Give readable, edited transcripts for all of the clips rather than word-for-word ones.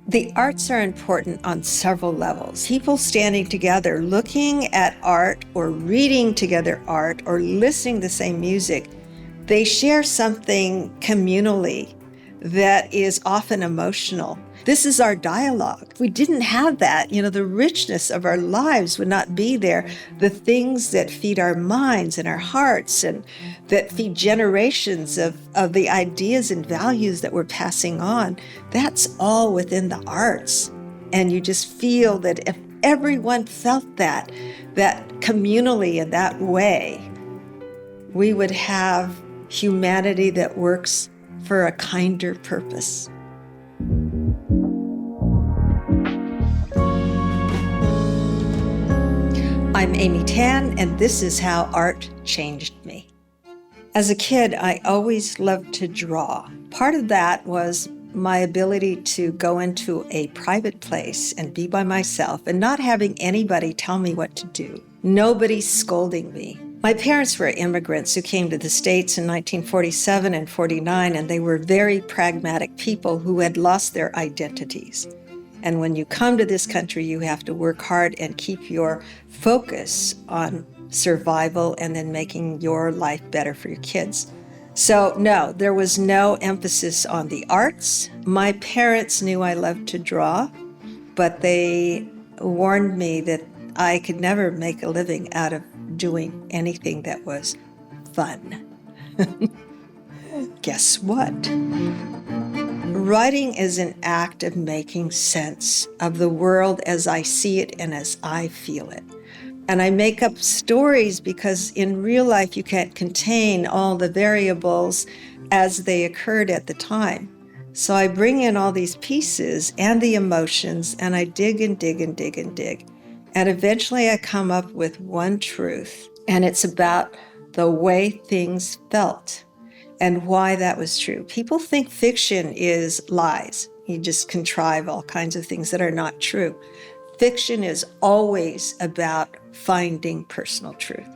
The arts are important on several levels. People standing together, looking at art or reading together art or listening to the same music, they share something communally that is often emotional. This is our dialogue. If we didn't have that, the richness of our lives would not be there. The things that feed our minds and our hearts and that feed generations of the ideas and values that we're passing on, that's all within the arts. And you just feel that if everyone felt that communally in that way, we would have humanity that works for a kinder purpose. I'm Amy Tan, and this is how art changed me. As a kid, I always loved to draw. Part of that was my ability to go into a private place and be by myself and not having anybody tell me what to do. Nobody scolding me. My parents were immigrants who came to the States in 1947 and 49, and they were very pragmatic people who had lost their identities. And when you come to this country, you have to work hard and keep your focus on survival and then making your life better for your kids. So no, there was no emphasis on the arts. My parents knew I loved to draw, but they warned me that I could never make a living out of doing anything that was fun. Guess what? Writing is an act of making sense of the world as I see it and as I feel it. And I make up stories because in real life you can't contain all the variables as they occurred at the time. So I bring in all these pieces and the emotions, and I dig and dig and dig and dig. And eventually I come up with one truth, and it's about the way things felt and why that was true. People think fiction is lies. You just contrive all kinds of things that are not true. Fiction is always about finding personal truth.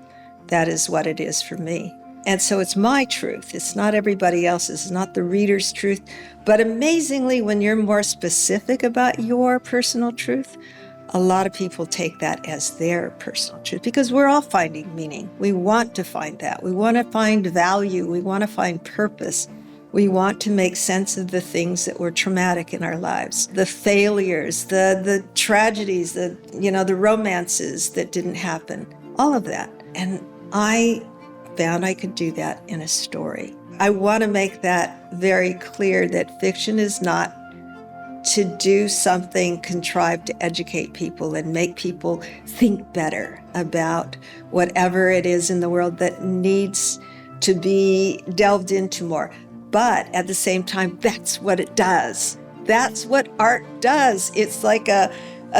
That is what it is for me. And so it's my truth. It's not everybody else's. It's not the reader's truth. But amazingly, when you're more specific about your personal truth, a lot of people take that as their personal truth because we're all finding meaning. We want to find that. We want to find value. We want to find purpose. We want to make sense of the things that were traumatic in our lives, the failures, the tragedies, the romances that didn't happen, all of that. And I found I could do that in a story. I want to make that very clear that fiction is not to do something contrived to educate people and make people think better about whatever it is in the world that needs to be delved into more. But at the same time, that's what it does. That's what art does. It's like a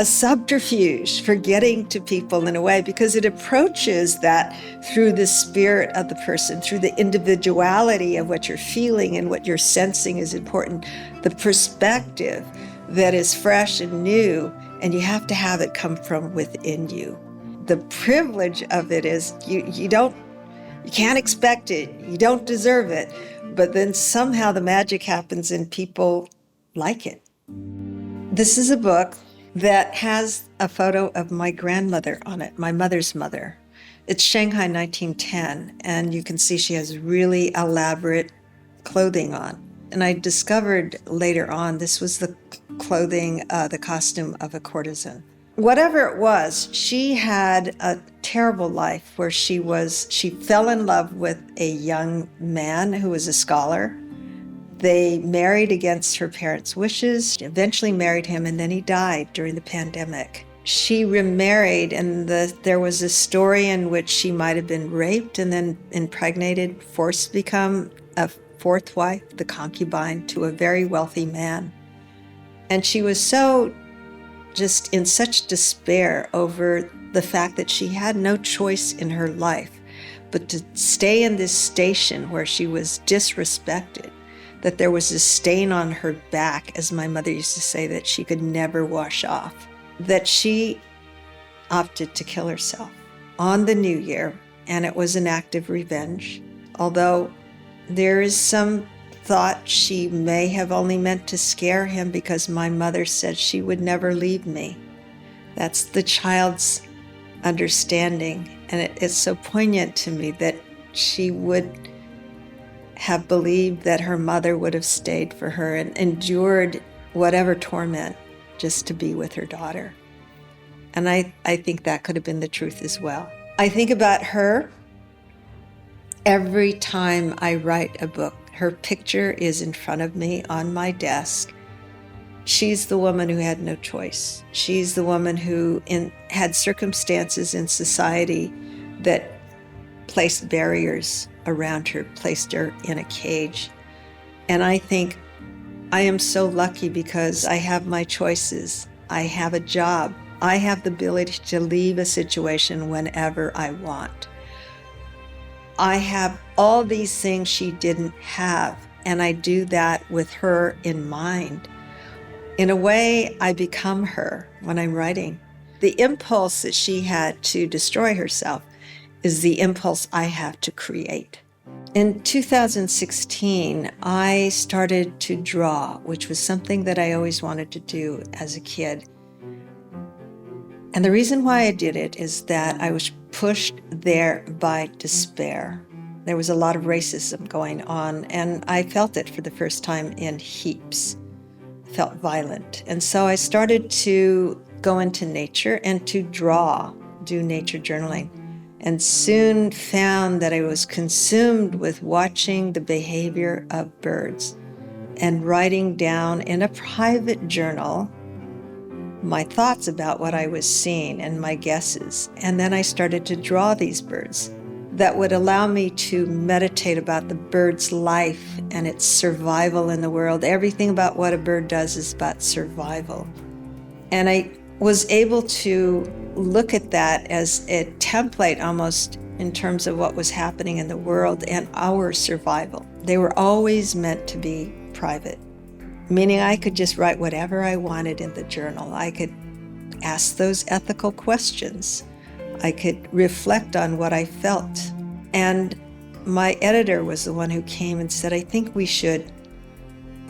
subterfuge for getting to people in a way, because it approaches that through the spirit of the person, through the individuality of what you're feeling and what you're sensing is important, the perspective that is fresh and new, and you have to have it come from within you. The privilege of it is you can't expect it, you don't deserve it, but then somehow the magic happens and people like it. This is a book that has a photo of my grandmother on it, my mother's mother. It's Shanghai 1910, and you can see she has really elaborate clothing on. And I discovered later on this was the clothing, the costume of a courtesan. Whatever it was, she had a terrible life where she fell in love with a young man who was a scholar. They married against her parents' wishes, eventually married him, and then he died during the pandemic. She remarried, and there was a story in which she might have been raped and then impregnated, forced to become a fourth wife, the concubine, to a very wealthy man. And she was just in such despair over the fact that she had no choice in her life but to stay in this station where she was disrespected, that there was a stain on her back, as my mother used to say, that she could never wash off, that she opted to kill herself on the New Year, and it was an act of revenge. Although there is some thought she may have only meant to scare him because my mother said she would never leave me. That's the child's understanding. And it's so poignant to me that she would have believed that her mother would have stayed for her and endured whatever torment just to be with her daughter. And I think that could have been the truth as well. I think about her every time I write a book. Her picture is in front of me on my desk. She's the woman who had no choice. She's the woman who had circumstances in society that placed barriers around her, placed her in a cage. And I think I am so lucky because I have my choices. I have a job. I have the ability to leave a situation whenever I want. I have all these things she didn't have, and I do that with her in mind. In a way, I become her when I'm writing. The impulse that she had to destroy herself is the impulse I have to create. In 2016, I started to draw, which was something that I always wanted to do as a kid. And the reason why I did it is that I was pushed there by despair. There was a lot of racism going on, and I felt it for the first time in heaps. I felt violent. And so I started to go into nature and to draw, do nature journaling, and soon found that I was consumed with watching the behavior of birds and writing down in a private journal my thoughts about what I was seeing and my guesses. And then I started to draw these birds that would allow me to meditate about the bird's life and its survival in the world. Everything about what a bird does is about survival. And I was able to look at that as a template almost in terms of what was happening in the world and our survival. They were always meant to be private, meaning I could just write whatever I wanted in the journal. I could ask those ethical questions. I could reflect on what I felt. And my editor was the one who came and said, I think we should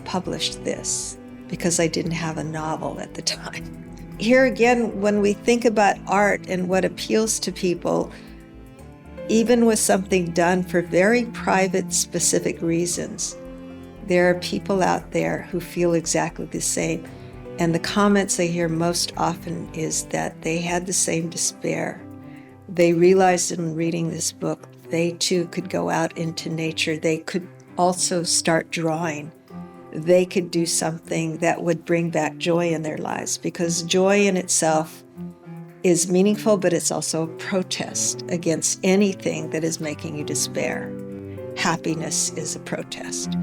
publish this, because I didn't have a novel at the time. Here again, when we think about art and what appeals to people, even with something done for very private, specific reasons, there are people out there who feel exactly the same. And the comments I hear most often is that they had the same despair. They realized in reading this book, they too could go out into nature. They could also start drawing. They could do something that would bring back joy in their lives, because joy in itself is meaningful, but it's also a protest against anything that is making you despair. Happiness is a protest.